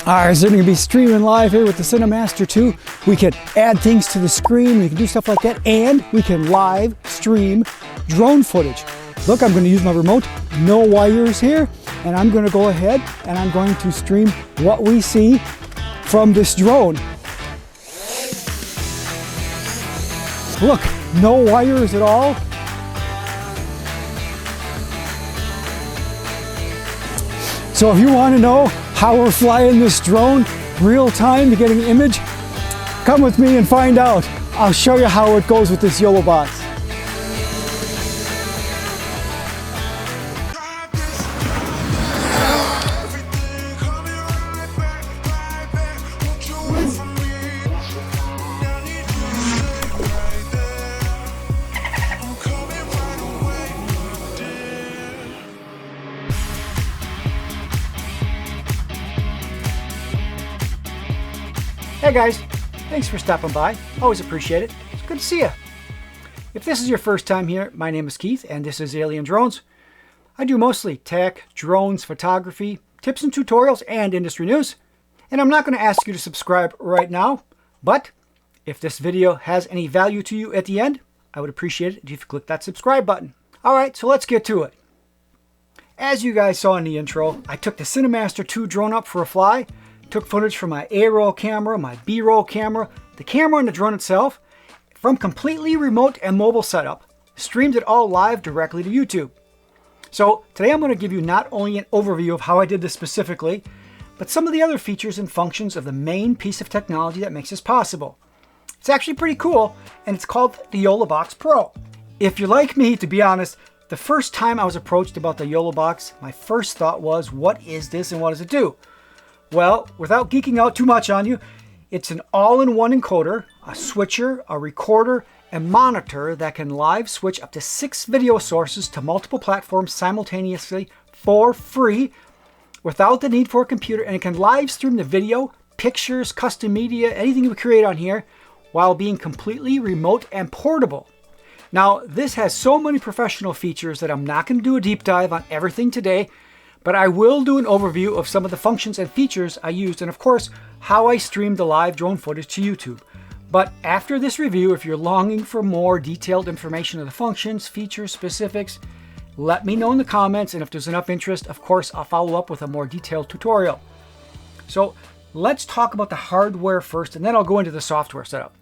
Alright, so we're going to be streaming live here with the Cinemaster 2. We can add things to the screen, we can do stuff like that, and we can live stream drone footage. Look, I'm going to use my remote, no wires here, and I'm going to go ahead and I'm going to stream what we see from this drone. Look, no wires at all. So if you want to know how we're flying this drone real time to get an image, come with me and find out. I'll show you how it goes with this YOLO box. Hey guys, thanks for stopping by. Always appreciate it. It's good to see you. If this is your first time here, my name is Keith and this is Alien Drones. I do mostly tech, drones, photography, tips and tutorials, and industry news. And I'm not going to ask you to subscribe right now, but if this video has any value to you at the end, I would appreciate it if you click that subscribe button. Alright, so let's get to it. As you guys saw in the intro, I took the Cinemaster 2 drone up for a fly. Took footage from my A-roll camera, my B-roll camera, the camera and the drone itself, from completely remote and mobile setup, streamed it all live directly to YouTube. So today I'm going to give you not only an overview of how I did this specifically, but some of the other features and functions of the main piece of technology that makes this possible. It's actually pretty cool, and it's called the YOLO Box Pro. If you're like me, to be honest, the first time I was approached about the YOLO Box, my first thought was, what is this and what does it do? Well, without geeking out too much on you, it's an all-in-one encoder, a switcher, a recorder, and monitor that can live switch up to 6 video sources to multiple platforms simultaneously for free without the need for a computer, and it can live stream the video, pictures, custom media, anything you create on here while being completely remote and portable. Now, this has so many professional features that I'm not going to do a deep dive on everything today, but I will do an overview of some of the functions and features I used, and of course, how I streamed the live drone footage to YouTube. But after this review, if you're longing for more detailed information of the functions, features, specifics, let me know in the comments, and if there's enough interest, of course, I'll follow up with a more detailed tutorial. So let's talk about the hardware first, and then I'll go into the software setup.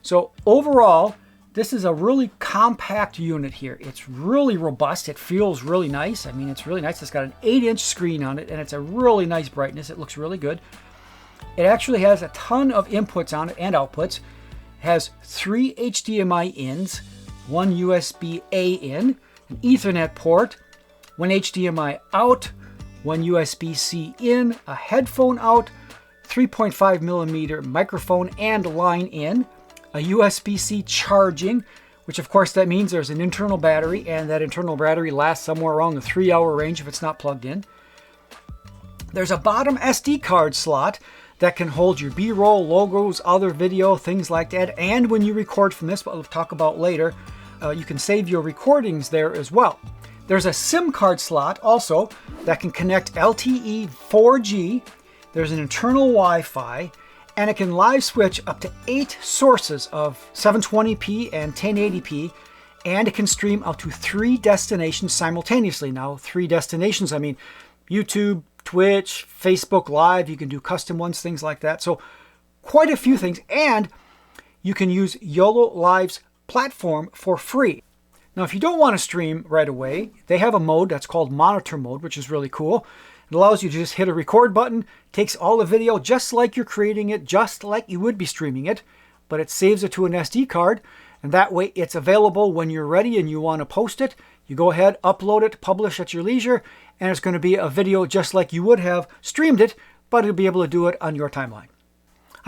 So overall, this is a really compact unit here. It's really robust. It feels really nice. I mean, it's really nice. It's got an 8-inch screen on it, and it's a really nice brightness. It looks really good. It actually has a ton of inputs on it and outputs. It has 3 HDMI ins, 1 USB-A in, an Ethernet port, 1 HDMI out, 1 USB-C in, a headphone out, 3.5mm microphone and line in, a USB-C charging, which of course that means there's an internal battery, and that internal battery lasts somewhere around the 3-hour range if it's not plugged in. There's a bottom SD card slot that can hold your B-roll, logos, other video, things like that, and when you record from this, what we'll talk about later, you can save your recordings there as well. There's a SIM card slot also that can connect LTE 4G. There's an internal Wi-Fi, and it can live switch up to 8 sources of 720p and 1080p, and it can stream up to 3 destinations simultaneously. Now, 3 destinations, I mean YouTube, Twitch, Facebook Live, you can do custom ones, things like that. So quite a few things, and you can use YOLO Live's platform for free. Now, if you don't want to stream right away, they have a mode that's called monitor mode, which is really cool. It allows you to just hit a record button, takes all the video just like you're creating it, just like you would be streaming it, but it saves it to an SD card, and that way it's available when you're ready and you want to post it. You go ahead, upload it, publish at your leisure, and it's going to be a video just like you would have streamed it, but you'll be able to do it on your timeline.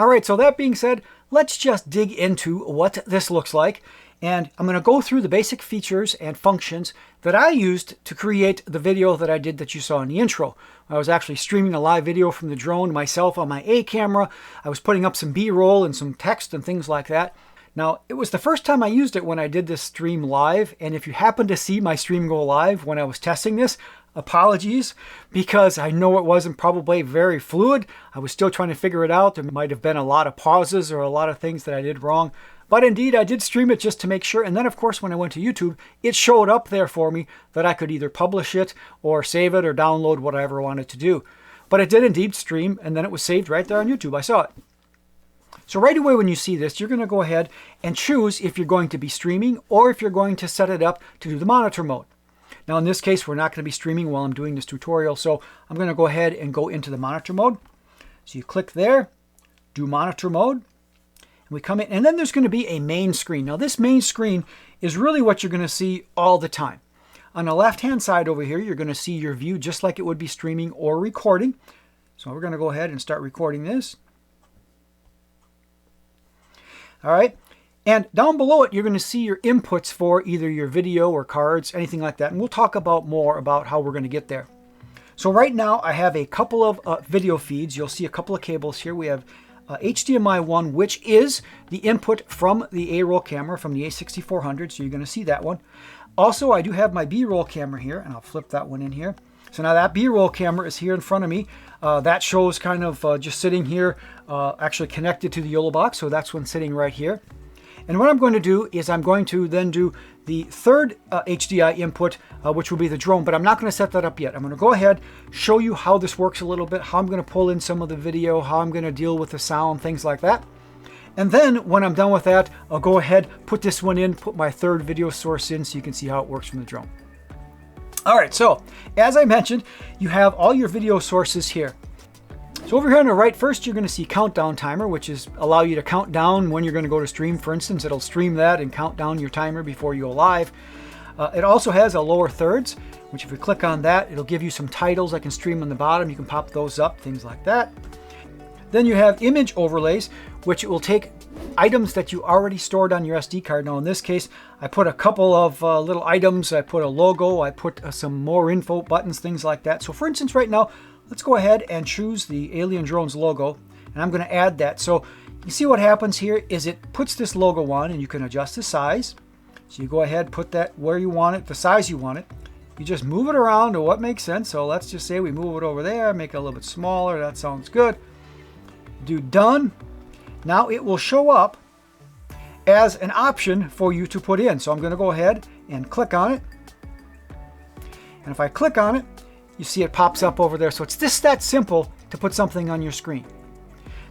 Alright, so that being said, let's just dig into what this looks like. And I'm going to go through the basic features and functions that I used to create the video that I did that you saw in the intro. I was actually streaming a live video from the drone myself on my A camera. I was putting up some B-roll and some text and things like that. Now, it was the first time I used it when I did this stream live, and if you happen to see my stream go live when I was testing this, apologies, because I know it wasn't probably very fluid. I was still trying to figure it out. There might have been a lot of pauses or a lot of things that I did wrong. But indeed, I did stream it just to make sure. And then, of course, when I went to YouTube, it showed up there for me that I could either publish it or save it or download whatever I wanted to do. But it did indeed stream, and then it was saved right there on YouTube. I saw it. So right away when you see this, you're going to go ahead and choose if you're going to be streaming or if you're going to set it up to do the monitor mode. Now in this case, we're not going to be streaming while I'm doing this tutorial, so I'm going to go ahead and go into the monitor mode. So you click there, do monitor mode, and we come in, and then there's going to be a main screen. Now this main screen is really what you're going to see all the time. On the left-hand side over here, you're going to see your view just like it would be streaming or recording. So we're going to go ahead and start recording this. All right, and down below it, you're going to see your inputs for either your video or cards, anything like that. And we'll talk about more about how we're going to get there. So right now, I have a couple of video feeds. You'll see a couple of cables here. We have HDMI 1, which is the input from the A-roll camera, from the A6400. So you're going to see that one. Also, I do have my B-roll camera here, and I'll flip that one in here. So now that B-roll camera is here in front of me. That shows kind of just sitting here, actually connected to the YOLO box. So that's one sitting right here. And what I'm going to do is I'm going to then do the third HDI input, which will be the drone, but I'm not going to set that up yet. I'm going to go ahead, show you how this works a little bit, how I'm going to pull in some of the video, how I'm going to deal with the sound, things like that. And then when I'm done with that, I'll go ahead, put this one in, put my third video source in so you can see how it works from the drone. All right, so as I mentioned, you have all your video sources here. So over here on the right, first you're going to see countdown timer, which is allow you to count down when you're going to go to stream. For instance, it'll stream that and count down your timer before you go live. It also has a lower thirds, which if you click on that, it'll give you some titles I can stream on the bottom. You can pop those up, things like that. Then you have image overlays, which it will take items that you already stored on your SD card. Now in this case, I put a couple of little items. I put a logo, I put some more info buttons, things like that. So for instance, right now, let's go ahead and choose the Alien Drones logo, and I'm going to add that. So you see what happens here is it puts this logo on, and you can adjust the size. So you go ahead, put that where you want it, the size you want it. You just move it around to what makes sense. So let's just say we move it over there, make it a little bit smaller. That sounds good. Do done. Now it will show up as an option for you to put in. So I'm going to go ahead and click on it. And if I click on it, you see it pops up over there. So it's just that simple to put something on your screen.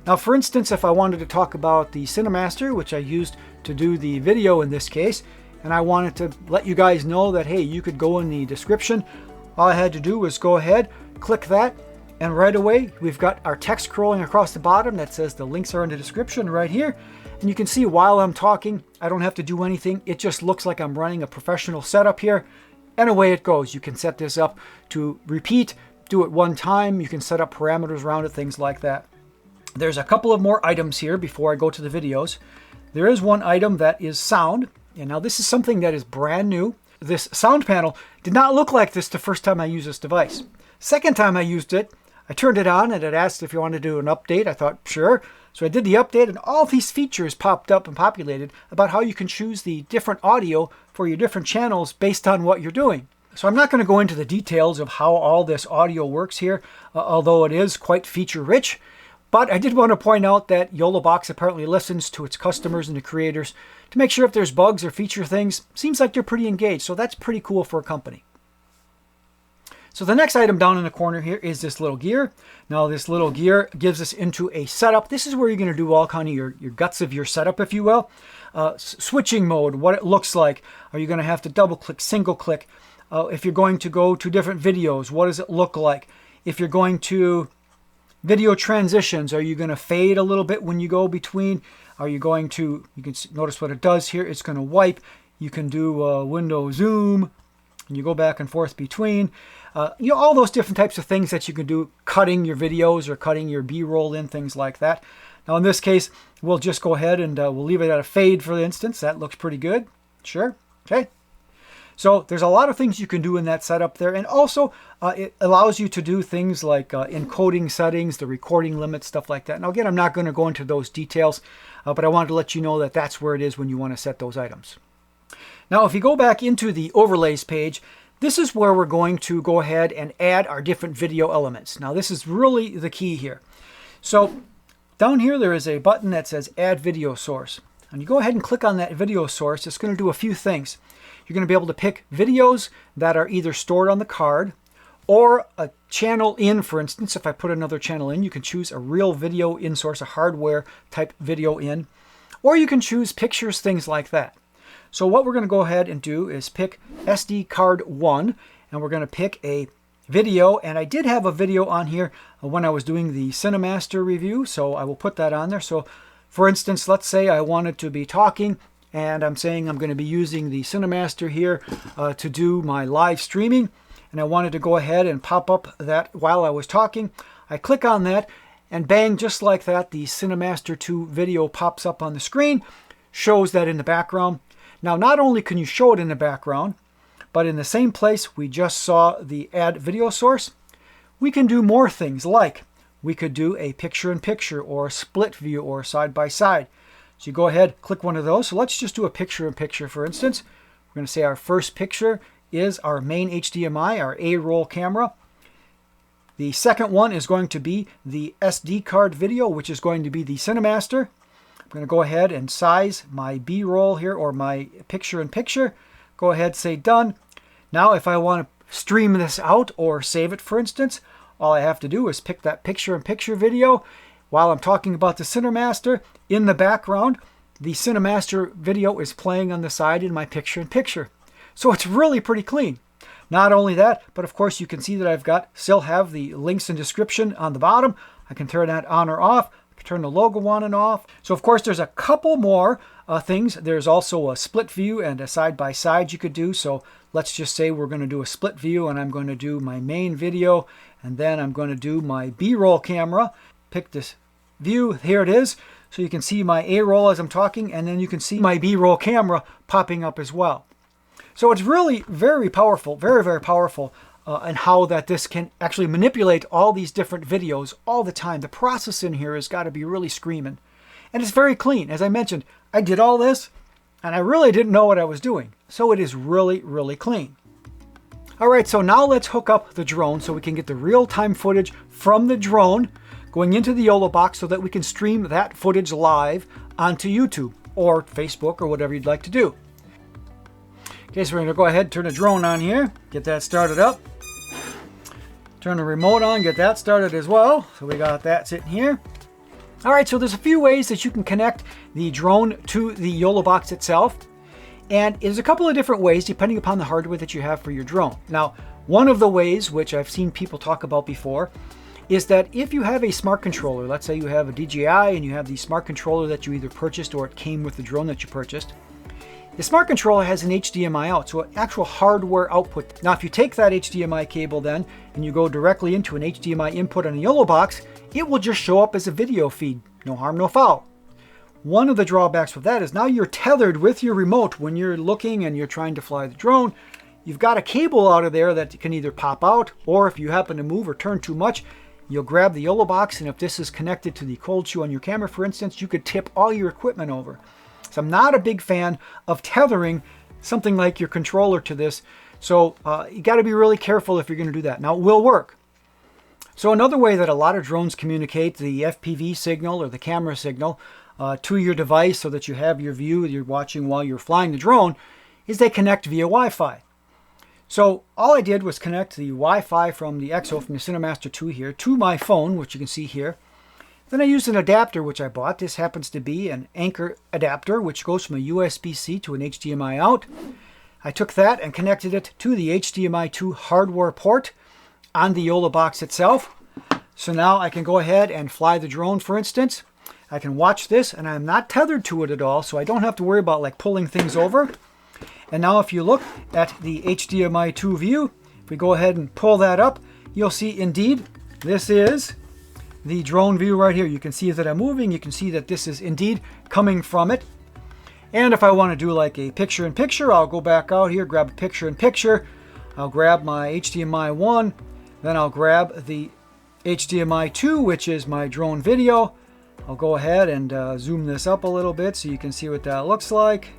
Now, for instance, if I wanted to talk about the Cinemaster, which I used to do the video in this case, and I wanted to let you guys know that, hey, you could go in the description. All I had to do was go ahead, click that, and right away, we've got our text scrolling across the bottom that says the links are in the description right here. And you can see while I'm talking, I don't have to do anything. It just looks like I'm running a professional setup here. And away it goes. You can set this up to repeat, do it one time. You can set up parameters around it, things like that. There's a couple of more items here before I go to the videos. There is one item that is sound. And now this is something that is brand new. This sound panel did not look like this the first time I used this device. Second time I used it, I turned it on and it asked if you wanted to do an update. I thought, sure. So I did the update and all these features popped up and populated about how you can choose the different audio for your different channels based on what you're doing. So I'm not going to go into the details of how all this audio works here, although it is quite feature rich. But I did want to point out that YOLOBox apparently listens to its customers and the creators to make sure if there's bugs or feature things. Seems like they're pretty engaged, so that's pretty cool for a company. So the next item down in the corner here is this little gear. Now this little gear gives us into a setup. This is where you're going to do all kind of your guts of your setup, if you will. Switching mode, what it looks like. Are you going to have to double click, single click? If you're going to go to different videos, what does it look like? If you're going to video transitions, are you going to fade a little bit when you go between? Are you going to, you can notice what it does here. It's going to wipe. You can do window zoom. And you go back and forth between. All those different types of things that you can do, cutting your videos or cutting your B-roll in, things like that. Now in this case, we'll just go ahead and we'll leave it at a fade for instance. That looks pretty good. Sure. Okay. So there's a lot of things you can do in that setup there. And also it allows you to do things like encoding settings, the recording limit, stuff like that. Now again, I'm not going to go into those details, but I wanted to let you know that that's where it is when you want to set those items. Now, if you go back into the overlays page, This is where we're going to go ahead and add our different video elements. Now this is really the key here. So down here there is a button that says Add Video Source. And you go ahead and click on that video source. It's going to do a few things. You're going to be able to pick videos that are either stored on the card or a channel in. For instance, if I put another channel in, you can choose a real video in source, a hardware type video in, or you can choose pictures, things like that. So what we're going to go ahead and do is pick SD card 1, and we're going to pick a video. And I did have a video on here when I was doing the Cinemaster review, so I will put that on there. So for instance, let's say I wanted to be talking, and I'm saying I'm going to be using the Cinemaster here to do my live streaming, and I wanted to go ahead and pop up that while I was talking. I click on that, and bang, just like that, the Cinemaster 2 video pops up on the screen, shows that in the background. Now, not only can you show it in the background, but in the same place we just saw the Add Video Source, we can do more things, like we could do a picture-in-picture or a split view or side-by-side. So you go ahead, click one of those. So let's just do a picture-in-picture, for instance. We're going to say our first picture is our main HDMI, our A-roll camera. The second one is going to be the SD card video, which is going to be the Cinemaster. I'm going to go ahead and size my B-roll here, or my picture-in-picture. Go ahead, say done. Now if I want to stream this out or save it, for instance, all I have to do is pick that picture-in-picture video. While I'm talking about the Cinemaster, in the background, the Cinemaster video is playing on the side in my picture-in-picture. So it's really pretty clean. Not only that, but of course you can see that I've still have the links and description on the bottom. I can turn that on or off. Turn the logo on and off. So of course there's a couple more things. There's also a split view and a side-by-side you could do. So let's just say we're going to do a split view, and I'm going to do my main video, and then I'm going to do my B-roll camera. Pick this view, here it is. So you can see my A-roll as I'm talking, and then you can see my B-roll camera popping up as well. So it's really very powerful, very, very powerful. And how that this can actually manipulate all these different videos all the time. The process in here has got to be really screaming. And it's very clean. As I mentioned, I did all this, and I really didn't know what I was doing. So it is really, really clean. All right, so now let's hook up the drone so we can get the real-time footage from the drone going into the YOLO box so that we can stream that footage live onto YouTube or Facebook or whatever you'd like to do. Okay, so we're going to go ahead and turn the drone on here, get that started up. Turn the remote on, get that started as well. So we got that sitting here. All right, so there's a few ways that you can connect the drone to the YOLO box itself. And there's a couple of different ways depending upon the hardware that you have for your drone. Now, one of the ways, which I've seen people talk about before, is that if you have a smart controller, let's say you have a DJI and you have the smart controller that you either purchased or it came with the drone that you purchased, the smart controller has an HDMI out, so an actual hardware output. Now, if you take that HDMI cable then and you go directly into an HDMI input on a YOLO box, it will just show up as a video feed. No harm, no foul. One of the drawbacks with that is now you're tethered with your remote when you're looking and you're trying to fly the drone. You've got a cable out of there that can either pop out, or if you happen to move or turn too much, you'll grab the YOLO box, and if this is connected to the cold shoe on your camera, for instance, you could tip all your equipment over. So I'm not a big fan of tethering something like your controller to this. So you got to be really careful if you're going to do that. Now, it will work. So another way that a lot of drones communicate the FPV signal or the camera signal to your device so that you have your view that you're watching while you're flying the drone is they connect via Wi-Fi. So all I did was connect the Wi-Fi from the EXO, from the Cinemaster 2 here, to my phone, which you can see here. Then I used an adapter which I bought. This happens to be an Anker adapter which goes from a USB-C to an HDMI out. I took that and connected it to the HDMI 2 hardware port on the YOLO box itself. So now I can go ahead and fly the drone, for instance. I can watch this, and I'm not tethered to it at all, so I don't have to worry about like pulling things over. And now if you look at the HDMI 2 view, if we go ahead and pull that up, you'll see indeed this is the drone view right here. You can see that I'm moving. You can see that this is indeed coming from it. And if I want to do like a picture-in-picture, I'll go back out here, grab a picture-in-picture. I'll grab my HDMI 1, then I'll grab the HDMI 2, which is my drone video. I'll go ahead and zoom this up a little bit so you can see what that looks like.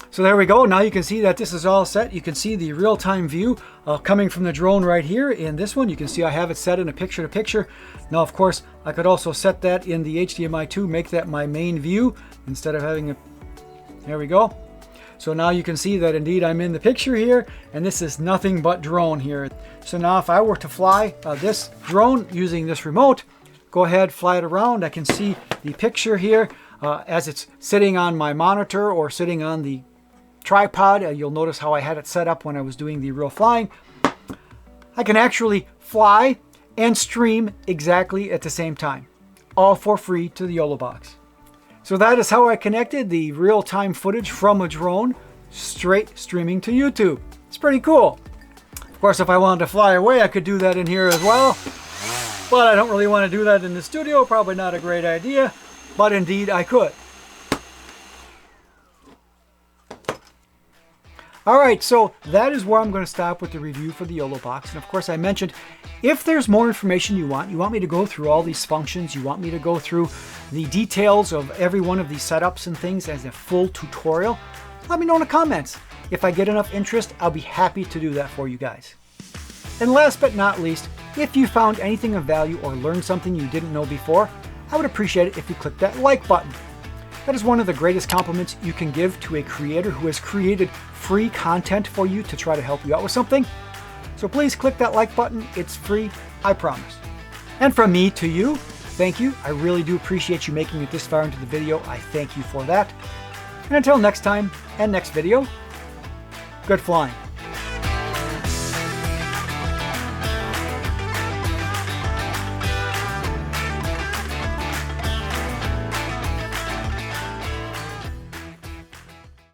So there we go. Now you can see that this is all set. You can see the real-time view coming from the drone right here. In this one, you can see I have it set in a picture-to-picture. Now, of course, I could also set that in the HDMI 2, make that my main view instead of having it. There we go. So now you can see that indeed I'm in the picture here, and this is nothing but drone here. So now if I were to fly this drone using this remote, go ahead, fly it around. I can see the picture here as it's sitting on my monitor or sitting on the tripod. You'll notice how I had it set up when I was doing the real flying. I can actually fly and stream exactly at the same time, all for free to the YOLO Box. So that is how I connected the real-time footage from a drone straight streaming to YouTube. It's pretty cool. Of course, if I wanted to fly away, I could do that in here as well. But I don't really want to do that in the studio. Probably not a great idea, but indeed I could. All right, so that is where I'm going to stop with the review for the YOLO Box. And of course, I mentioned, if there's more information you want me to go through all these functions, you want me to go through the details of every one of these setups and things as a full tutorial, let me know in the comments. If I get enough interest, I'll be happy to do that for you guys. And last but not least, if you found anything of value or learned something you didn't know before, I would appreciate it if you click that like button. That is one of the greatest compliments you can give to a creator who has created free content for you to try to help you out with something. So please click that like button. It's free, I promise. And from me to you, thank you. I really do appreciate you making it this far into the video. I thank you for that. And until next time and next video, good flying.